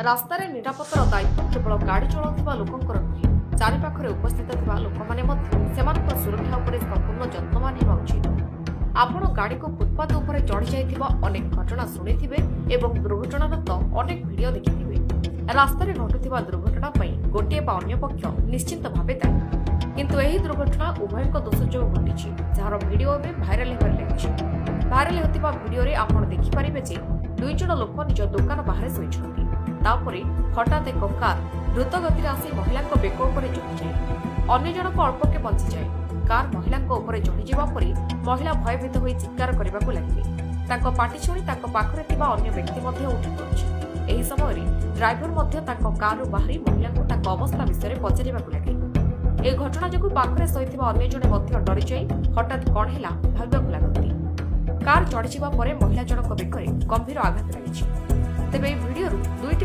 ରାସ୍ତାରେ ନିରାପତ୍ତାର ଦାୟିତ୍ୱ କେବଳ ଗାଡ଼ି ଚଳାଉଥିବା ଲୋକଙ୍କର ନୁହେଁ, ଚାରିପାଖରେ ଉପସ୍ଥିତ ଥିବା ଲୋକମାନେ ମଧ୍ୟ ସେମାନଙ୍କ ସୁରକ୍ଷା ଉପରେ ସମ୍ପୂର୍ଣ୍ଣ ଯତ୍ନବାନ ହେବା ଉଚିତ। ଆପଣ ଗାଡ଼ିକୁ ଫୁଟପାଥ ଉପରେ ଚଢ଼ିଯାଇଥିବା ଅନେକ ଘଟଣା ଶୁଣିଥିବେ ଏବଂ ଦୁର୍ଘଟଣାର ତ ଅନେକ ଭିଡିଓ ଦେଖିଥିବେ। ରାସ୍ତାରେ ଘଟୁଥିବା ଦୁର୍ଘଟଣା ପାଇଁ ଗୋଟିଏ ବା ଅନ୍ୟ ପକ୍ଷ ନିଶ୍ଚିତ ଭାବେ ଦାୟୀ, କିନ୍ତୁ ଏହି ଦୁର୍ଘଟଣା ଉଭୟଙ୍କ ଦୋଷ ଯୋଗୁଁ ଘଟିଛି, ଯାହାର ଭିଡିଓ ଏବେ ଭାଇରାଲ ହେବାରେ ଲାଗିଛି। ଭାଇରାଲ ହେଉଥିବା ଭିଡିଓରେ ଆପଣ ଦେଖିପାରିବେ ଯେ ଦୁଇ ଜଣ ଲୋକ ନିଜ ଦୋକାନ ବାହାରେ ଶୋଇଛନ୍ତି। ତାପରେ ହଠାତ୍ ଏକ କାର ଦ୍ରୁତ ଗତିରେ ଆସି ମହିଳାଙ୍କ ବେକ ଉପରେ ଚଢ଼ିଯାଏ। ଅନ୍ୟ ଜଣକ ଅଳ୍ପକେ ବଞ୍ଚିଯାଏ। କାର ମହିଳାଙ୍କ ଉପରେ ଚଢ଼ିଯିବା ପରେ ମହିଳା ଭୟଭୀତ ହୋଇ ଚିତ୍କାର କରିବାକୁ ଲାଗିଲେ। ତାଙ୍କ ପାଟି ଶୁଣି ତାଙ୍କ ପାଖରେ ଥିବା ଅନ୍ୟ ବ୍ୟକ୍ତି ମଧ୍ୟ ଉଠି ପଡ଼ୁଛି। ଏହି ସମୟରେ ଡ୍ରାଇଭର ମଧ୍ୟ ତାଙ୍କ କାରରୁ ବାହାରି ମହିଳାଙ୍କୁ ତାଙ୍କ ଅବସ୍ଥା ବିଷୟରେ ପଚାରିବାକୁ ଲାଗେ। ଏହି ଘଟଣା ଯୋଗୁଁ ପାଖରେ ଶୋଇଥିବା ଅନ୍ୟ ଜଣେ ମଧ୍ୟ ଡରିଯାଇ ହଠାତ୍ କଣ ହେଲା ଭାବିବାକୁ ଲାଗନ୍ତି। କାର ଚଢ଼ିଯିବା ପରେ ମହିଳା ଜଣଙ୍କ ବେକରେ ଗମ୍ଭୀର ଆଘାତ ଲାଗିଛି। ତେବେ ଏହି ଭିଡିଓରୁ ଦୁଇଟି